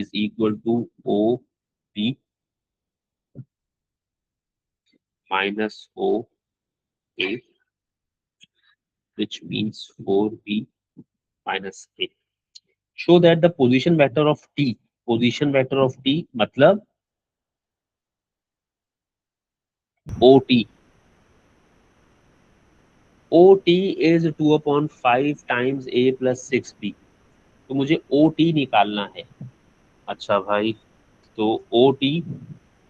is equal to OB minus OA, which means 4B minus A. Show that the position vector of T मतलब OT is 2/5 times A plus 6B. तो मुझे OT निकालना है। अच्छा भाई, तो OT,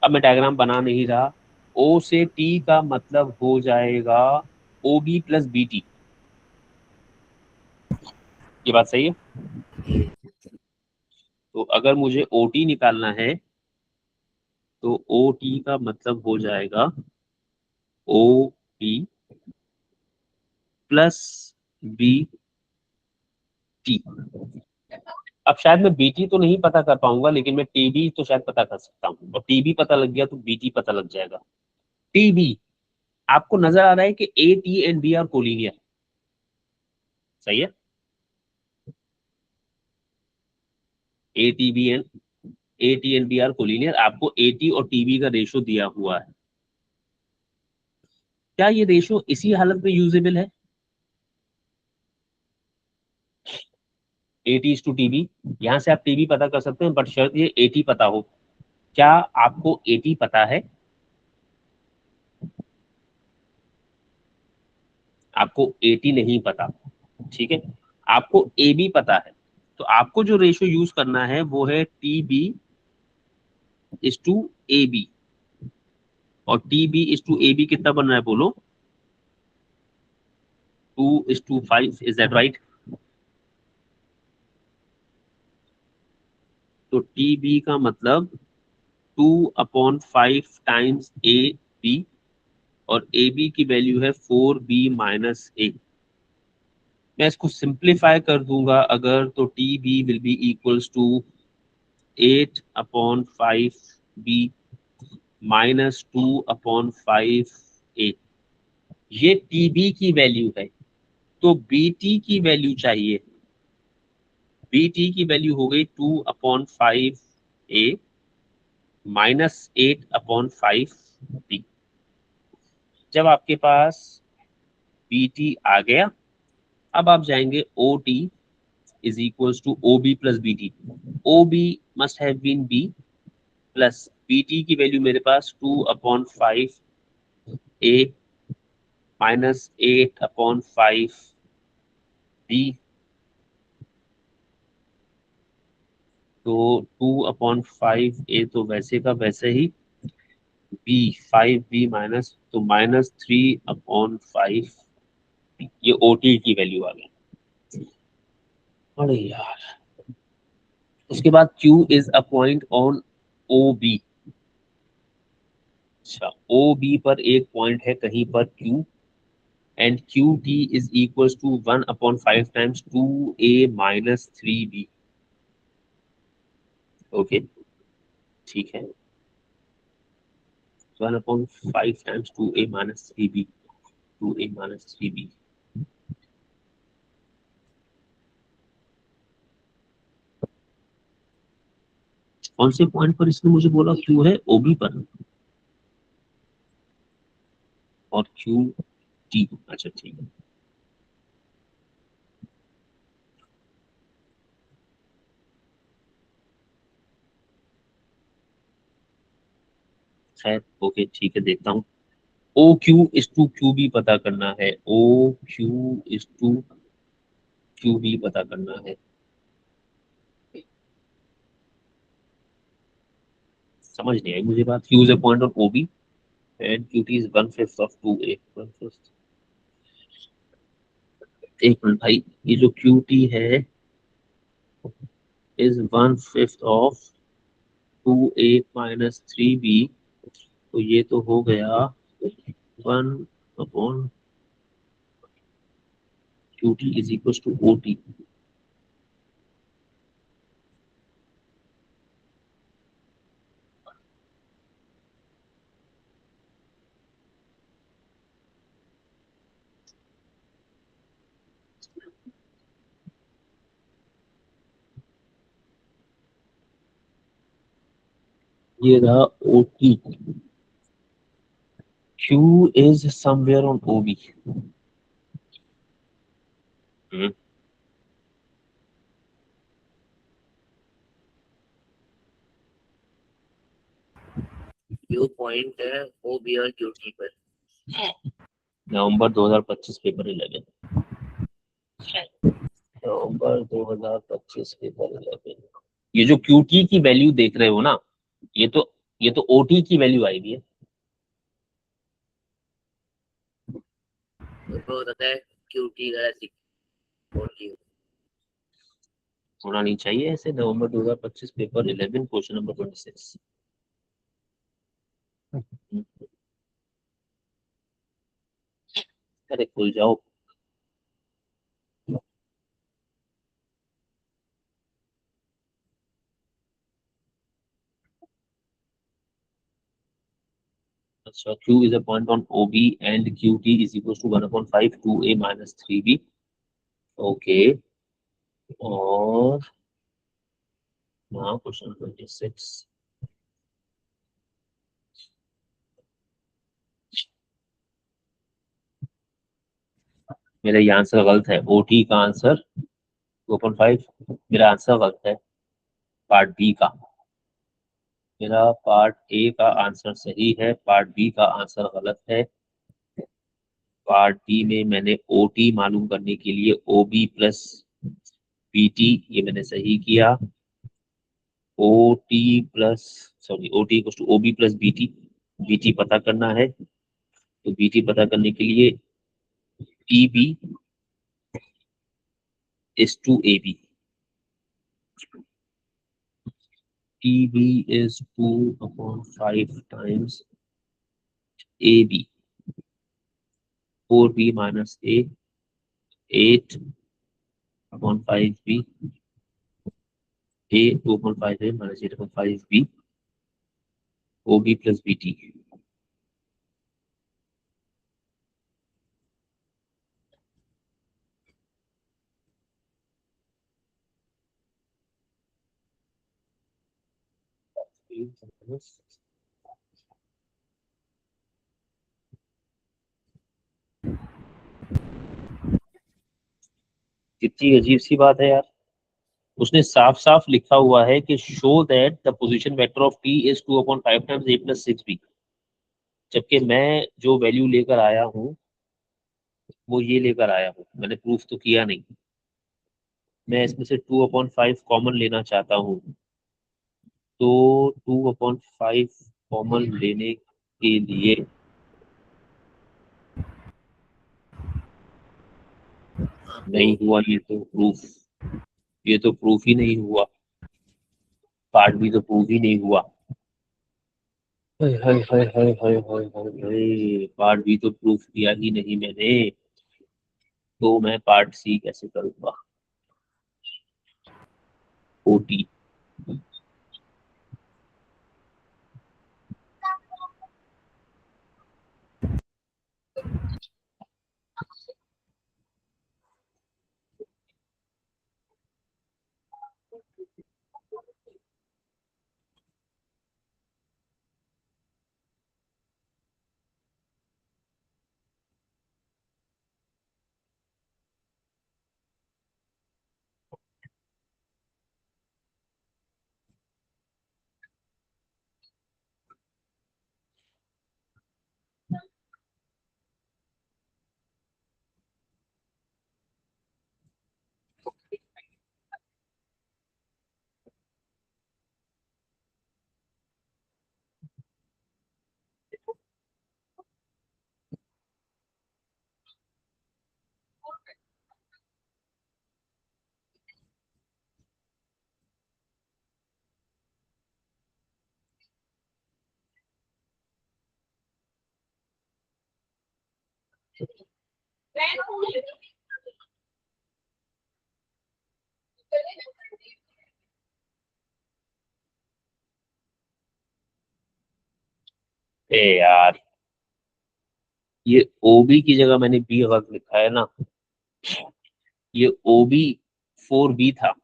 अब मैं डायग्राम बना नहीं रहा। O से T का मतलब हो जाएगा OB प्लस BT। ये बात सही है? तो अगर मुझे OT निकालना है तो OT का मतलब हो जाएगा OB प्लस BT। अब शायद मैं BT तो नहीं पता कर पाऊंगा, लेकिन मैं TB तो शायद पता कर सकता हूँ, और TB पता लग गया तो BT पता लग जाएगा। TB, आपको नजर आ रहा है कि AT and B are collinear, सही है? AT and B are collinear. आपको AT और TB का रेशो दिया हुआ है। क्या ये रेशो इसी हालत में यूजेबल है? AT इज टू TB, यहां से आप TB पता कर सकते हैं, बट शर्त ये AT पता हो। क्या आपको AT पता है? आपको AT नहीं पता, ठीक है? आपको AB पता है। तो आपको जो रेशो यूज करना है वो है TB इज टू AB। और TB इज टू AB कितना बन रहा है बोलो? 2:5। Is that right? तो TB का मतलब 2/5 टाइम्स AB, और AB की वैल्यू है 4B माइनस A। मैं इसको सिंप्लीफाई कर दूंगा अगर, तो TB will be equals to 8/5B minus 2/5A। ये TB की वैल्यू है। तो BT की वैल्यू चाहिए। BT की वैल्यू हो गई 2/5A माइनस 8/5B। जब आपके पास BT आ गया, अब आप जाएंगे OT is equals to OB plus BT। OB must have been B plus BT की वैल्यू मेरे पास 2/5A माइनस 8/5B। तो 2/5A तो वैसे का वैसे ही, B 5B माइनस, तो माइनस 3/5। ये OT की वैल्यू आ गई। अरे यार, उसके बाद Q is a point on OB। अच्छा, OB पर एक पॉइंट है कहीं पर Q, and QT is equal to 1/5 times 2A minus 3B। Okay, ठीक है। 1/5 times 2A minus 3B, 2A minus 3B। कौन से पॉइंट पर इसने मुझे बोला Q है? OB पर और QT। अच्छा ठीक है। खैर ओके, ठीक है, देखता हूँ। OQ इज टू QB पता करना है। OQ इज टू QB पता करना है। समझ नहीं आई मुझे बात। Q is a point on OB and QT is 1/5 of 2A। 1/5। एक मिनट भाई, ये जो QT है is 1/5 of 2A minus 3B। तो ये तो हो गया 1/QT is equal to OT। ये रहा OT, Q is somewhere on OB. Q point है OB और QT पर। नवंबर 2025 पेपर 11, नवंबर 2025 पेपर 11। ये जो QT की वैल्यू देख रहे हो ना, ये तो OT की वैल्यू आएगी है। तो होता है QT गलत OT। होना नहीं चाहिए ऐसे। नवंबर 2025 पेपर 11 क्वेश्चन नंबर 26। अरे खुल जाओ। अच्छा, Q is a point on OB and QT is equals to 1/5 2A minus 3B। Okay, और now क्वेश्चन 26। मेरा ये आंसर गलत है। OT का आंसर 2.5, मेरा आंसर गलत है पार्ट बी का। मेरा पार्ट ए का आंसर सही है, पार्ट बी का आंसर गलत है। पार्ट बी में मैंने OT मालूम करने के लिए OB प्लस BT, ये मैंने सही किया। OT plus sorry OT equal to OB plus BT पता करना है, तो BT पता करने के लिए TB is to AB। TB is 2/5 times AB, 4B minus A, 8/5B, A 2/5A minus 8/5B, OB plus BT। कितनी अजीब सी बात है यार। उसने साफ साफ लिखा हुआ है कि show that the position vector of T is 2/5 times A plus 6B, जबकि मैं जो वैल्यू लेकर आया हूँ वो ये लेकर आया हूँ, मैंने प्रूफ तो किया नहीं। मैं इसमें से 2/5 कॉमन लेना चाहता हूँ, तो 2/5 कॉमन लेने के लिए नहीं हुआ। ये तो प्रूफ ही नहीं हुआ। पार्ट भी तो प्रूफ ही नहीं हुआ। हाय हाय हाय हाय हाय हाय हाय हाय, पार्ट भी तो प्रूफ किया ही नहीं मैंने, तो मैं पार्ट सी कैसे करूंगा। OT। ए यार, ये OB की जगह मैंने B गलत लिखा है ना। ये OB 4B था।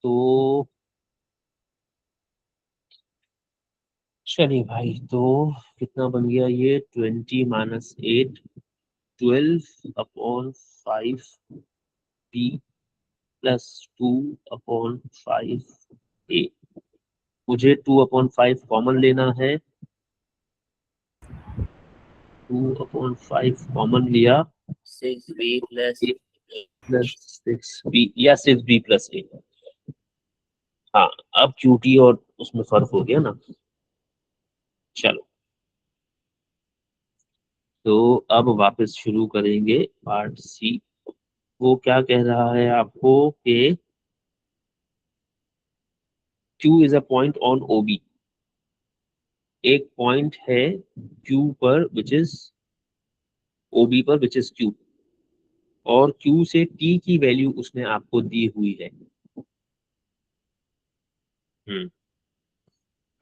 तो चलिए भाई, तो कितना बन गया ये? 20 - 8, 12/5 b +2/5 a। मुझे 2/5 कॉमन लेना है। 2/5 कॉमन लिया। 6b प्लस +6b या 6b+a। हाँ, अब QT और उसमें फर्क हो गया ना। चलो, तो अब वापस शुरू करेंगे पार्ट सी। वो क्या कह रहा है आपको कि Q is a point on OB। एक पॉइंट है Q पर विच इज OB पर विच इज Q, और Q से T की वैल्यू उसने आपको दी हुई है।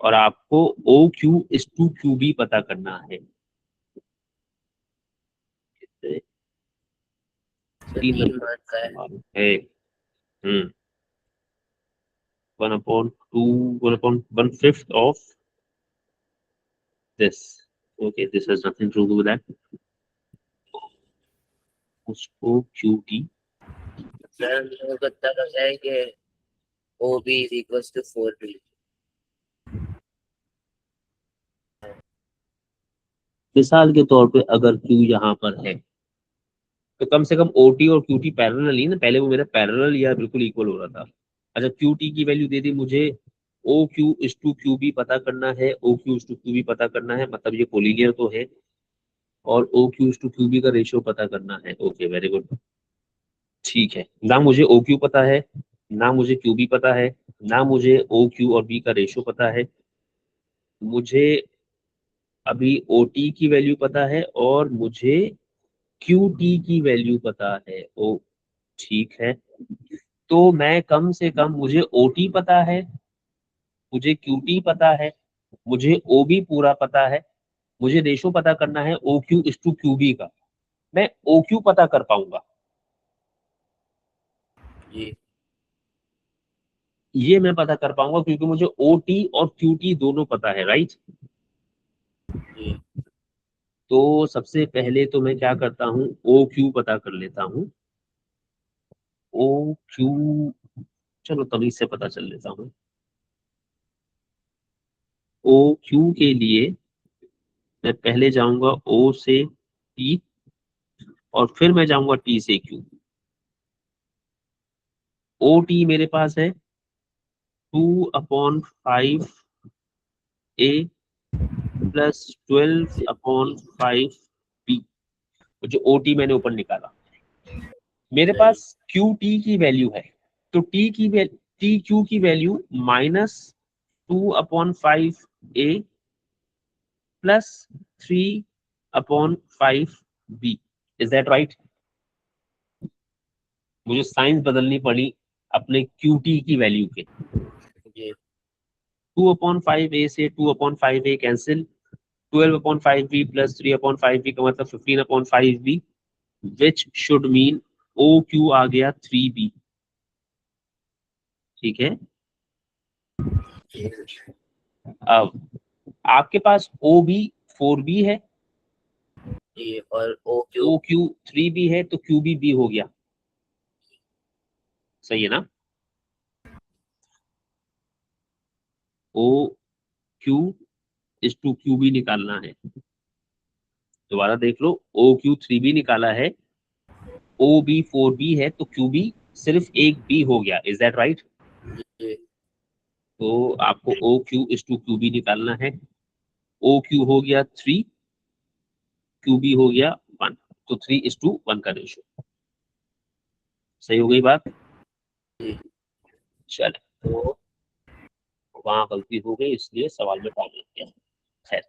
और आपको OQ/QB पता करना है। तीन 3 नंबर मान का है। सवाल है। 1/2, 1/5 of this. Okay, this has nothing to do with that. उसको QT सर मेरे को इतना पता है कि OB is equal to 4b। मिसाल के तौर पे अगर Q यहाँ पर है तो कम से कम OT और QT पैरेलल ही ना। पहले वो मेरा पैरेलल या बिल्कुल इक्वल हो रहा था। अच्छा, QT की वैल्यू दे दी मुझे। OQ/QB पता करना है, OQ/QB पता करना है, मतलब ये कोलिनियर तो है। और OQ/QB का रेशियो पता करना है। Okay, very good. ठीक है, ना मुझे OQ पता है, ना मुझे QB पता है, ना मुझे OQ और B का रेशियो पता है। मुझे अभी OT की वैल्यू पता है और मुझे QT की वैल्यू पता है। ओ, ठीक है। तो मैं कम से कम, मुझे OT पता है, मुझे QT पता है, मुझे OB पूरा पता है, मुझे रेशो पता करना है OQ/QB का। मैं OQ पता कर पाऊंगा, जी ये मैं पता कर पाऊंगा क्योंकि मुझे OT और QT दोनों पता है, राइट। जी तो सबसे पहले तो मैं क्या करता हूँ, OQ पता कर लेता हूँ। OQ, चलो तमीज से पता चल लेता हूँ। OQ के लिए मैं पहले जाऊंगा O से T, और फिर मैं जाऊंगा T से Q। OT मेरे पास है 2/5 A +12/5 B। जो OT मैंने ऊपर निकाला, मेरे सही। पास QT की वैल्यू है। तो TQ की value -2/5A +3/5B। Is that right? मुझे साइंस बदलनी पड़ी अपने QT की वैल्यू के। जी 2/5A से 2/5A कैंसिल, 12/5B +3/5B का मतलब 15/5B, which should mean OQ आ गया 3B। ठीक है। अब आपके पास OB 4B है, जी और OQ OQ 3B है, तो QB B हो गया। सही है ना? OQ/QB निकालना है। दोबारा देख लो, OQ 3B निकाला है, OB 4B है, तो QB सिर्फ एक B हो गया। Is that right? जी तो आपको OQ/QB निकालना है। OQ हो गया 3, QB हो गया 1, तो 3:1 का रेशियो। सही हो गई बात? जी। चल, तो वहां गलती हो गई, इसलिए सवाल में टाइम लग गया। खैर,